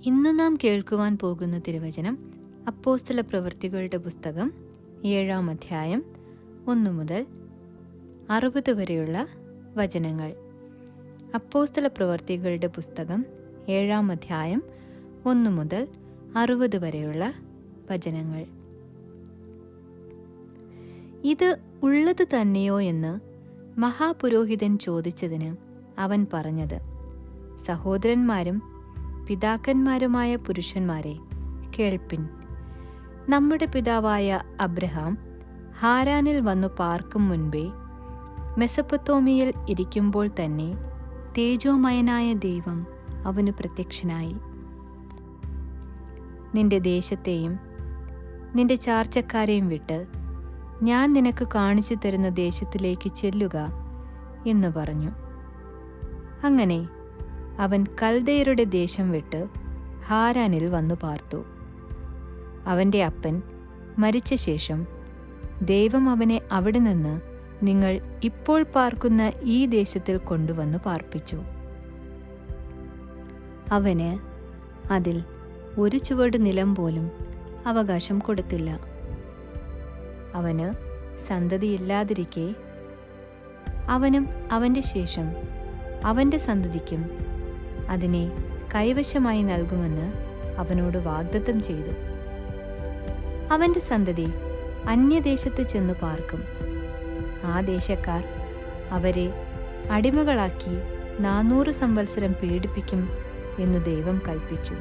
ഇന്ന് നാം കേൾക്കുവാൻ പോകുന്ന തിരുവചനം അപ്പോസ്തല പ്രവൃത്തികളുടെ പുസ്തകം 7-ാം അധ്യായം 1 മുതൽ 60 വരെയുള്ള വചനങ്ങൾ. അപ്പോസ്തല പ്രവൃത്തികളുടെ പുസ്തകം 7-ാം അധ്യായം 1 മുതൽ 60 വരെയുള്ള വചനങ്ങൾ. ഇത് ഉള്ളത് തന്നെയോ എന്ന് മഹാപുരോഹിതൻ ചോദിച്ചതിന് അവൻ പറഞ്ഞത്, സഹോദരന്മാരും പിതാക്കന്മാരുമായ പുരുഷന്മാരെ, കേൾപ്പിൻ. നമ്മുടെ പിതാവായ അബ്രഹാം ഹാരാനിൽ വന്നു പാർക്കും മുൻപേ മെസൊപ്പൊത്താമ്യയിൽ ഇരിക്കുമ്പോൾ തന്നെ തേജോമയനായ ദൈവം അവന് പ്രത്യക്ഷനായി. നിന്റെ ദേശത്തെയും നിന്റെ ചാർച്ചക്കാരെയും വിട്ട് ഞാൻ നിനക്ക് കാണിച്ചു തരുന്ന ദേശത്തിലേക്ക് ചെല്ലുക എന്ന് പറഞ്ഞു. അങ്ങനെ അവൻ കൽദയരുടെ ദേശം വിട്ട് ഹാരാനിൽ വന്നു പാർത്തു. അവൻ്റെ അപ്പൻ മരിച്ച ശേഷം ദൈവം അവനെ അവിടെ നിന്ന് നിങ്ങൾ ഇപ്പോൾ പാർക്കുന്ന ഈ ദേശത്തിൽ കൊണ്ടുവന്ന് പാർപ്പിച്ചു. അവന് അതിൽ ഒരു ചുവട് നിലം പോലും അവകാശം കൊടുത്തില്ല. അവന് സന്തതിയില്ലാതിരിക്കെ അവനും അവൻ്റെ ശേഷം അവൻ്റെ സന്തതിക്കും അതിനെ കൈവശമായി നൽകുമെന്ന് അവനോട് വാഗ്ദത്തം ചെയ്തു. അവൻ്റെ സന്തതി അന്യദേശത്ത് ചെന്നു പാർക്കും. ആ ദേശക്കാർ അവരെ അടിമകളാക്കി 400 സംവത്സരം പീഡിപ്പിക്കും എന്നു ദൈവം കൽപ്പിച്ചു.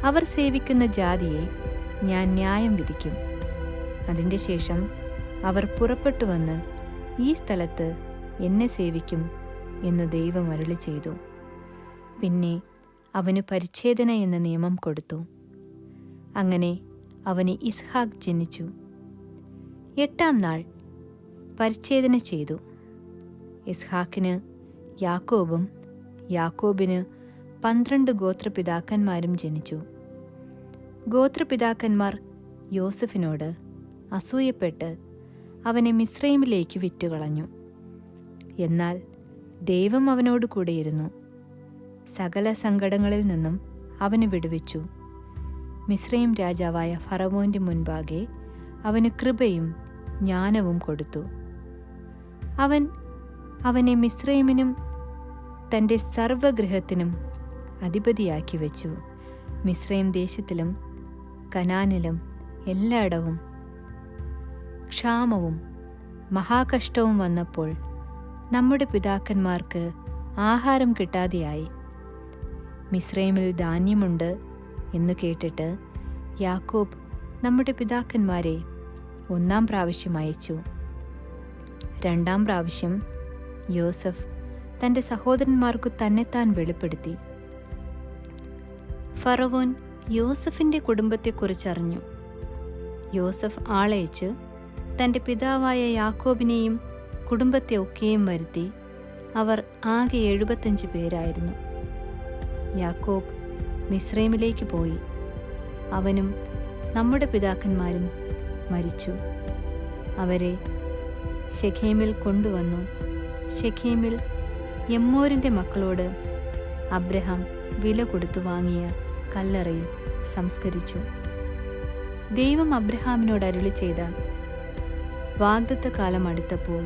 അവർ സേവിക്കുന്ന ജാതിയെ ഞാൻ ന്യായം വിധിക്കും. അതിൻ്റെ ശേഷം അവർ പുറപ്പെട്ടു വന്ന് ഈ സ്ഥലത്ത് എന്നെ സേവിക്കും എന്ന് ദൈവം അരുളി ചെയ്തു. പിന്നെ അവന് പരിച്ഛേദന എന്ന നിയമം കൊടുത്തു. അങ്ങനെ അവന് ഇസ്ഹാക്ക് ജനിച്ചു. 8-ാം നാൾ പരിച്ഛേദന ചെയ്തു. ഇസ്ഹാക്കിന് യാക്കോബും യാക്കോബിന് 12 ഗോത്രപിതാക്കന്മാരും ജനിച്ചു. ഗോത്രപിതാക്കന്മാർ യോസഫിനോട് അസൂയപ്പെട്ട് അവനെ മിസ്രൈമിലേക്ക് വിറ്റുകളഞ്ഞു. എന്നാൽ ദൈവം അവനോട് കൂടെയിരുന്നു. സകല സങ്കടങ്ങളിൽ നിന്നും അവന് വിടുവിച്ചു. മിസ്രൈം രാജാവായ ഫറവോന്റെ മുൻപാകെ അവന് കൃപയും ജ്ഞാനവും കൊടുത്തു. അവൻ അവനെ മിസ്രൈമിനും തൻ്റെ സർവഗൃഹത്തിനും അധിപതിയാക്കി വെച്ചു. മിസ്രൈം ദേശത്തിലും കനാനിലും എല്ലായിടവും ക്ഷാമവും മഹാകഷ്ടവും വന്നപ്പോൾ നമ്മുടെ പിതാക്കന്മാർക്ക് ആഹാരം കിട്ടാതെയായി. മിസ്രൈമിൽ ധാന്യമുണ്ട് എന്ന് കേട്ടിട്ട് യാക്കോബ് നമ്മുടെ പിതാക്കന്മാരെ 1-ാം പ്രാവശ്യം അയച്ചു. 2-ാം പ്രാവശ്യം യോസഫ് തൻ്റെ സഹോദരന്മാർക്കു തന്നെത്താൻ വെളിപ്പെടുത്തി. ഫറവോൻ യോസഫിൻ്റെ കുടുംബത്തെക്കുറിച്ചറിഞ്ഞു. യോസഫ് ആളയച്ച് തൻ്റെ പിതാവായ യാക്കോബിനെയും കുടുംബത്തെ ഒക്കെയും വരുത്തി. അവർ ആകെ 75 പേരായിരുന്നു. യാക്കോബ് മിസ്രൈമിലേക്ക് പോയി. അവനും നമ്മുടെ പിതാക്കന്മാരും മരിച്ചു. അവരെ ശെഖേമിൽ കൊണ്ടുവന്നു. ശെഖേമിൽ എമ്മോരിൻ്റെ മക്കളോട് അബ്രഹാം വില കൊടുത്തു വാങ്ങിയ കല്ലറയിൽ സംസ്കരിച്ചു. ദൈവം അബ്രഹാമിനോട് അരുളി ചെയ്ത വാഗ്ദത്ത കാലം അടുത്തപ്പോൾ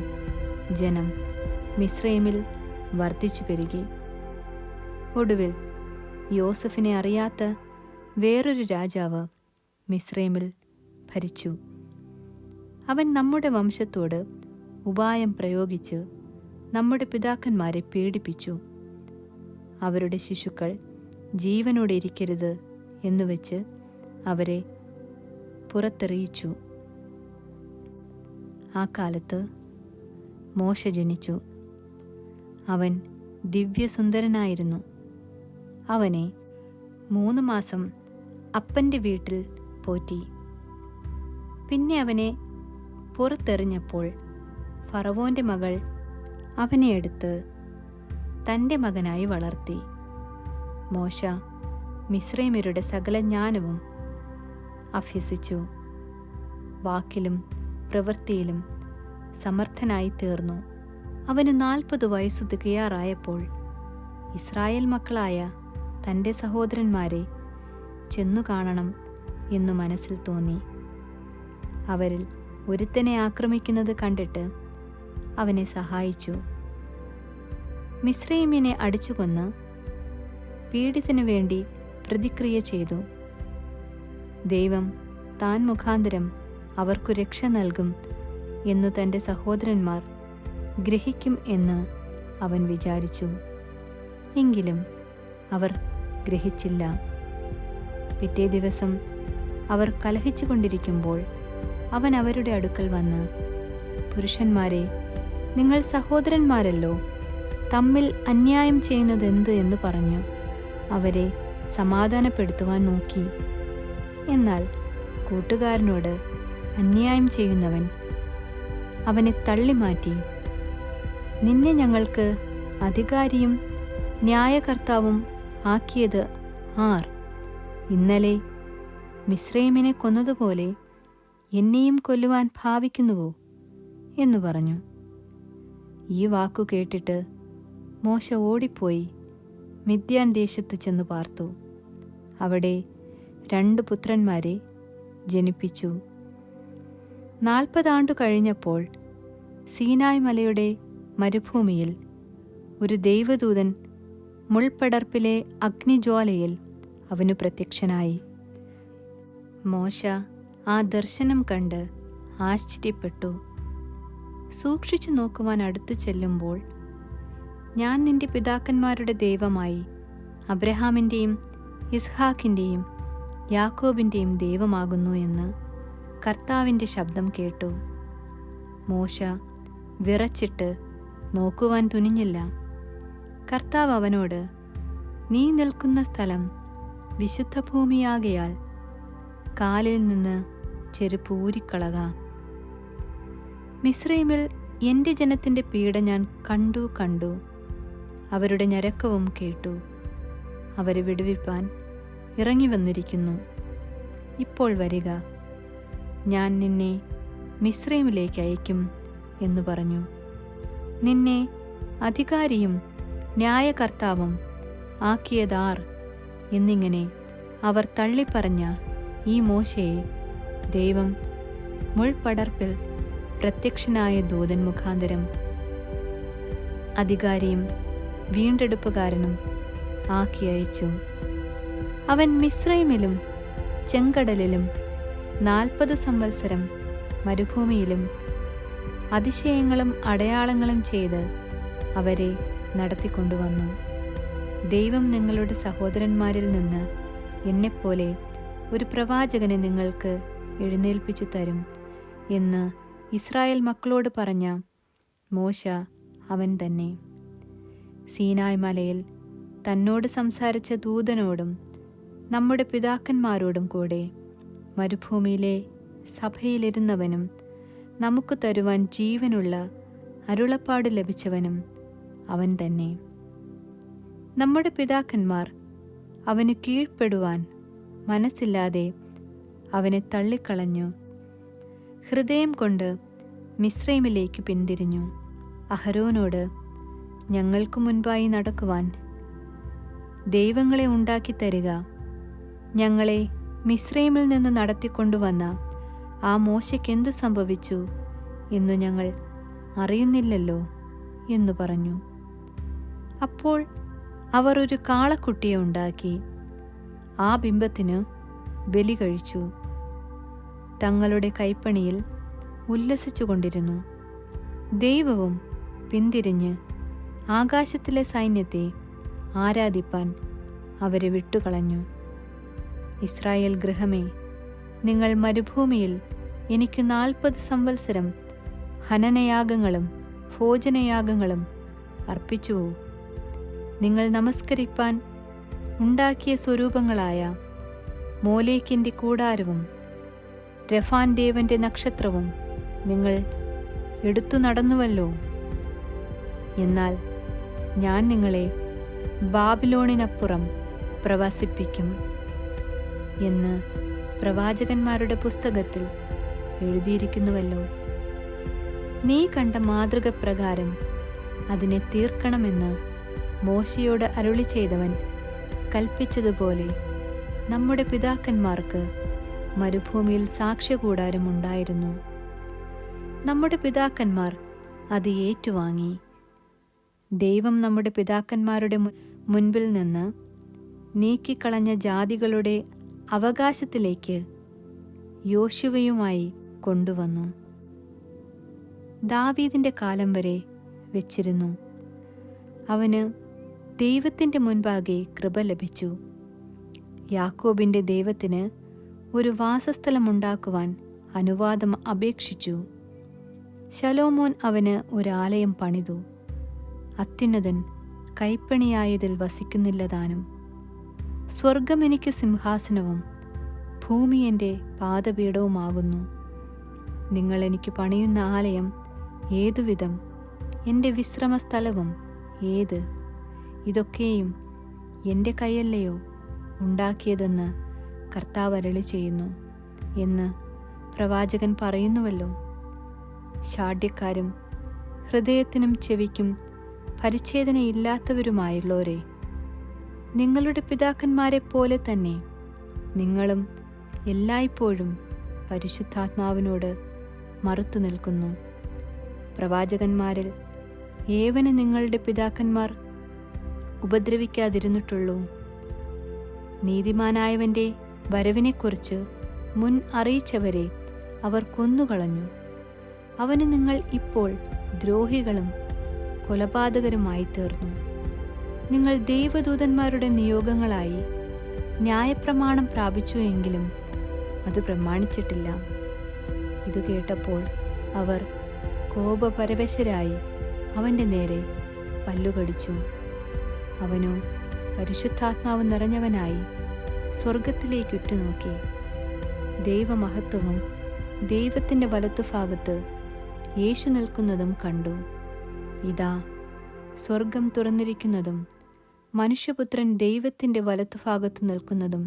ജനം മിസ്രൈമിൽ വർദ്ധിച്ചു പെരുകി. ഒടുവിൽ യോസഫിനെ അറിയാത്ത വേറൊരു രാജാവ് മിസ്രൈമിൽ ഭരിച്ചു. അവൻ നമ്മുടെ വംശത്തോട് ഉപായം പ്രയോഗിച്ച് നമ്മുടെ പിതാക്കന്മാരെ പീഡിപ്പിച്ചു. അവരുടെ ശിശുക്കൾ ജീവനോടെ ഇരിക്കരുത് എന്നുവെച്ച് അവരെ പുറത്തെറിയിച്ചു. ആ കാലത്ത് മോശ ജനിച്ചു. അവൻ ദിവ്യസുന്ദരനായിരുന്നു. അവനെ 3 മാസം അപ്പൻ്റെ വീട്ടിൽ പോറ്റി. പിന്നെ അവനെ പുറത്തെറിഞ്ഞപ്പോൾ ഫറവോന്റെ മകൾ അവനെ എടുത്ത് തൻ്റെ മകനായി വളർത്തി. മോശ മിസ്രൈമ്യരുടെ സകല ജ്ഞാനവും അഭ്യസിച്ചു. വാക്കിലും പ്രവൃത്തിയിലും സമർത്ഥനായി തീർന്നു. അവന് 40 വയസ്സു തികയാറായപ്പോൾ ഇസ്രായേൽ മക്കളായ തൻ്റെ സഹോദരന്മാരെ ചെന്നു കാണണം എന്നു മനസ്സിൽ തോന്നി. അവരിൽ ഒരുത്തനെ ആക്രമിക്കുന്നത് കണ്ടിട്ട് അവനെ സഹായിച്ചു. മിസ്രയീമ്യനെ അടിച്ചുകൊന്ന് പീഡിതനു വേണ്ടി പ്രതിക്രിയ ചെയ്തു. ദൈവം താൻ മുഖാന്തരം അവർക്കു രക്ഷ നൽകും എന്നു തൻ്റെ സഹോദരന്മാർ ഗ്രഹിക്കും എന്ന് അവൻ വിചാരിച്ചു. എങ്കിലും അവർ ഗ്രഹിച്ചില്ല. പിറ്റേ ദിവസം അവർ കലഹിച്ചു കൊണ്ടിരിക്കുമ്പോൾ അവൻ അവരുടെ അടുക്കൽ വന്ന്, പുരുഷന്മാരെ, നിങ്ങൾ സഹോദരന്മാരല്ലോ, തമ്മിൽ അന്യായം ചെയ്യുന്നതെന്ത് എന്ന് പറഞ്ഞു അവരെ സമാധാനപ്പെടുത്തുവാൻ നോക്കി. എന്നാൽ കൂട്ടുകാരനോട് അന്യായം ചെയ്യുന്നവൻ അവനെ തള്ളിമാറ്റി, നിന്നെ ഞങ്ങൾക്ക് അധികാരിയും ന്യായകർത്താവും ആക്കിയത് ആർ? ഇന്നലെ മിസ്രയീമിനെ കൊന്നതുപോലെ എന്നെയും കൊല്ലുവാൻ ഭാവിക്കുന്നുവോ എന്നു പറഞ്ഞു. ഈ വാക്കു കേട്ടിട്ട് മോശ ഓടിപ്പോയി മിദ്യാൻ ദേശത്ത് ചെന്നു പാർത്തു. അവിടെ 2 പുത്രന്മാരെ ജനിപ്പിച്ചു. 40 ആണ്ടു കഴിഞ്ഞപ്പോൾ സീനായ് മലയുടെ മരുഭൂമിയിൽ ഒരു ദൈവദൂതൻ മുൾപടർപ്പിലെ അഗ്നിജ്വാലയിൽ അവനു പ്രത്യക്ഷനായി. മോശ ആ ദർശനം കണ്ട് ആശ്ചര്യപ്പെട്ടു. സൂക്ഷിച്ചു നോക്കുവാൻ അടുത്തു ചെല്ലുമ്പോൾ, ഞാൻ നിന്റെ പിതാക്കന്മാരുടെ ദൈവമായി അബ്രഹാമിൻ്റെയും ഇസ്ഹാക്കിൻ്റെയും യാക്കോബിൻ്റെയും ദൈവമാകുന്നു എന്ന് കർത്താവിൻ്റെ ശബ്ദം കേട്ടു. മോശ വിറച്ചിട്ട് നോക്കുവാൻ തുനിഞ്ഞില്ല. കർത്താവ് അവനോട്, നീ നിൽക്കുന്ന സ്ഥലം വിശുദ്ധ ഭൂമിയാകയാൽ കാലിൽ നിന്ന് ചെരുപ്പ് ഊരിക്കളക. മിസ്രയീമിൽ എൻ്റെ ജനത്തിൻ്റെ പീഡ ഞാൻ കണ്ടു. അവരുടെ ഞരക്കവും കേട്ടു. അവരെ വിടുവിപ്പാൻ ഇറങ്ങി വന്നിരിക്കുന്നു. ഇപ്പോൾ വരിക, ഞാൻ നിന്നെ മിസ്രയീമിലേക്ക് അയക്കും എന്നു പറഞ്ഞു. നിന്നെ അധികാരിയും ന്യായകർത്താവും ആക്കിയതാർ എന്നിങ്ങനെ അവർ തള്ളിപ്പറഞ്ഞ ഈ മോശയെ ദൈവം മുൾപടർപ്പിൽ പ്രത്യക്ഷനായ ദൂതൻ മുഖാന്തരം അധികാരിയും വീണ്ടെടുപ്പുകാരനും ആക്കി അയച്ചു. അവൻ മിസ്രയീമിലും ചെങ്കടലിലും 40 സംവത്സരം മരുഭൂമിയിലും അതിശയങ്ങളും അടയാളങ്ങളും ചെയ്ത് അവരെ നടത്തിക്കൊണ്ടുവന്നു. ദൈവം നിങ്ങളുടെ സഹോദരന്മാരിൽ നിന്ന് എന്നെപ്പോലെ ഒരു പ്രവാചകനെ നിങ്ങൾക്ക് എഴുന്നേൽപ്പിച്ചു തരും എന്ന് ഇസ്രായേൽ മക്കളോട് പറഞ്ഞ മോശ അവൻ തന്നെ. സീനായ് മലയിൽ തന്നോട് സംസാരിച്ച ദൂതനോടും നമ്മുടെ പിതാക്കന്മാരോടും കൂടെ മരുഭൂമിയിലെ സഭയിലിരുന്നവനും നമുക്ക് തരുവാൻ ജീവനുള്ള അരുളപ്പാട് ലഭിച്ചവനും അവൻ തന്നെ. നമ്മുടെ പിതാക്കന്മാർ അവന് കീഴ്പ്പെടുവാൻ മനസ്സില്ലാതെ അവനെ തള്ളിക്കളഞ്ഞു. ഹൃദയം കൊണ്ട് മിസ്രയീമിലേക്ക് പിന്തിരിഞ്ഞു. അഹരോനോട്, ഞങ്ങൾക്കു മുൻപായി നടക്കുവാൻ ദൈവങ്ങളെ ഉണ്ടാക്കി തരിക, ഞങ്ങളെ മിസ്രയീമിൽ നിന്ന് നടത്തിക്കൊണ്ടുവന്ന ആ മോശയ്ക്കെന്തു സംഭവിച്ചു എന്നു ഞങ്ങൾ അറിയുന്നില്ലല്ലോ എന്നു പറഞ്ഞു. അപ്പോൾ അവർ ഒരു കാളക്കുട്ടിയെ ഉണ്ടാക്കി ആ ബിംബത്തിന് ബലി കഴിച്ചു. തങ്ങളുടെ കൈപ്പണിയിൽ ഉല്ലസിച്ചു കൊണ്ടിരുന്നു. ദൈവവും പിന്തിരിഞ്ഞ് ആകാശത്തിലെ സൈന്യത്തെ ആരാധിപ്പാൻ അവരെ വിട്ടുകളഞ്ഞു. ഇസ്രായേൽ ഗൃഹമേ, നിങ്ങൾ മരുഭൂമിയിൽ എനിക്ക് 40 സംവത്സരം ഹനനയാഗങ്ങളും ഭോജനയാഗങ്ങളും അർപ്പിച്ചുവോ? നിങ്ങൾ നമസ്കരിപ്പാൻ ഉണ്ടാക്കിയ സ്വരൂപങ്ങളായ മോലേക്കിൻ്റെ കൂടാരവും രഫാൻ ദേവന്റെ നക്ഷത്രവും നിങ്ങൾ എടുത്തു നടന്നുവല്ലോ. എന്നാൽ ഞാൻ നിങ്ങളെ ബാബിലോണിനപ്പുറം പ്രവസിപ്പിക്കും എന്ന് പ്രവാചകന്മാരുടെ പുസ്തകത്തിൽ എഴുതിയിരിക്കുന്നുവല്ലോ. നീ കണ്ട മാതൃക പ്രകാരം അതിനെ തീർക്കണമെന്ന് മോശയോട് അരുളി ചെയ്തവൻ കൽപ്പിച്ചതുപോലെ നമ്മുടെ പിതാക്കന്മാർക്ക് മരുഭൂമിയിൽ സാക്ഷ്യകൂടാരം ഉണ്ടായിരുന്നു. നമ്മുടെ പിതാക്കന്മാർ അത് ഏറ്റുവാങ്ങി. ദൈവം നമ്മുടെ പിതാക്കന്മാരുടെ മുൻപിൽ നിന്ന് നീക്കിക്കളഞ്ഞ ജാതികളുടെ അവകാശത്തിലേക്ക് യോശുവയുമായി കൊണ്ടുവന്നു. ദാവീദിന്റെ കാലം വരെ വെച്ചിരുന്നു. അവന് ദൈവത്തിൻ്റെ മുൻപാകെ കൃപ ലഭിച്ചു. യാക്കോബിൻ്റെ ദൈവത്തിന് ഒരു വാസസ്ഥലമുണ്ടാക്കുവാൻ അനുവാദം അപേക്ഷിച്ചു. ശലോമോൻ അവന് ഒരാലയം പണിതു. അത്യുന്നതൻ കൈപ്പണിയായതിൽ വസിക്കുന്നില്ല താനും. സ്വർഗം എനിക്ക് സിംഹാസനവും ഭൂമി എൻ്റെ പാദപീഠവുമാകുന്നു. നിങ്ങൾ എനിക്ക് പണിയുന്ന ആലയം ഏതുവിധം, എൻ്റെ വിശ്രമസ്ഥലവും ഏത്? ഇതൊക്കെയും എൻ്റെ കൈയല്ലയോ ഉണ്ടാക്കിയതെന്ന് കർത്താവ് അരുളി ചെയ്യുന്നു എന്ന് പ്രവാചകൻ പറയുന്നുവല്ലോ. ശാഠ്യക്കാരും ഹൃദയത്തിനും ചെവിക്കും പരിച്ഛേദനയില്ലാത്തവരുമായുള്ളവരെ, നിങ്ങളുടെ പിതാക്കന്മാരെ പോലെ തന്നെ നിങ്ങളും എല്ലായ്പ്പോഴും പരിശുദ്ധാത്മാവിനോട് മറുത്തു നിൽക്കുന്നു. പ്രവാചകന്മാരിൽ ഏവന് നിങ്ങളുടെ പിതാക്കന്മാർ ഉപദ്രവിക്കാതിരുന്നിട്ടുള്ളൂ. നീതിമാനായവൻ്റെ വരവിനെക്കുറിച്ച് മുൻ അറിയിച്ചവരെ അവർ കൊന്നുകളഞ്ഞു. അവന് നിങ്ങൾ ഇപ്പോൾ ദ്രോഹികളും കൊലപാതകരുമായി തീർന്നു. നിങ്ങൾ ദൈവദൂതന്മാരുടെ നിയോഗങ്ങളായി ന്യായപ്രമാണം പ്രാപിച്ചു എങ്കിലും അത് പ്രമാണിച്ചിട്ടില്ല. ഇത് കേട്ടപ്പോൾ അവർ കോപപരവശരായി അവൻ്റെ നേരെ പല്ലുകടിച്ചു. അവനോ പരിശുദ്ധാത്മാവ് നിറഞ്ഞവനായി സ്വർഗത്തിലേക്ക് ഉറ്റുനോക്കി. ദൈവമഹത്വവും ദൈവത്തിൻ്റെ വലത്തുഭാഗത്ത് യേശു നിൽക്കുന്നതും കണ്ടു. ഇതാ, സ്വർഗം തുറന്നിരിക്കുന്നതും മനുഷ്യപുത്രൻ ദൈവത്തിൻ്റെ വലത്തുഭാഗത്ത് നിൽക്കുന്നതും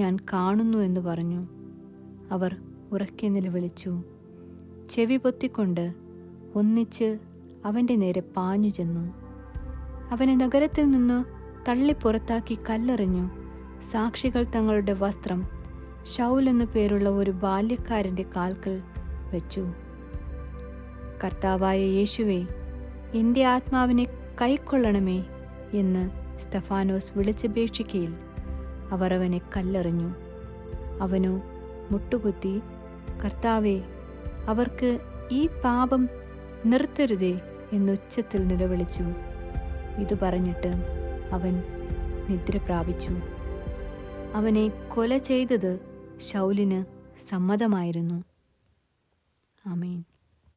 ഞാൻ കാണുന്നു എന്ന് പറഞ്ഞു. അവർ ഉറക്കെ നിലവിളിച്ചു. ചെവി പൊത്തിക്കൊണ്ട് ഒന്നിച്ച് അവൻ്റെ നേരെ പാഞ്ഞു ചെന്നു. അവനെ നഗരത്തിൽ നിന്ന് തള്ളി പുറത്താക്കി കല്ലെറിഞ്ഞു. സാക്ഷികൾ തങ്ങളുടെ വസ്ത്രം ശൗൽ എന്നു പേരുള്ള ഒരു ബാല്യക്കാരൻ്റെ കാൽക്കൽ വെച്ചു. കർത്താവായ യേശുവേ, എൻ്റെ ആത്മാവിനെ കൈക്കൊള്ളണമേ എന്ന് സ്തെഫാനോസ് വിളിച്ചപേക്ഷിക്കയിൽ അവർ അവനെ കല്ലെറിഞ്ഞു. അവനോ മുട്ടുകുത്തി, കർത്താവേ, അവർക്ക് ഈ പാപം നിർത്തരുതേ എന്നുച്ചത്തിൽ നിലവിളിച്ചു. ഇത് പറഞ്ഞിട്ട് അവൻ നിദ്ര പ്രാപിച്ചു. അവനെ കൊല ചെയ്തത് ശൗലിന് സമ്മതമായിരുന്നു. ആമേൻ.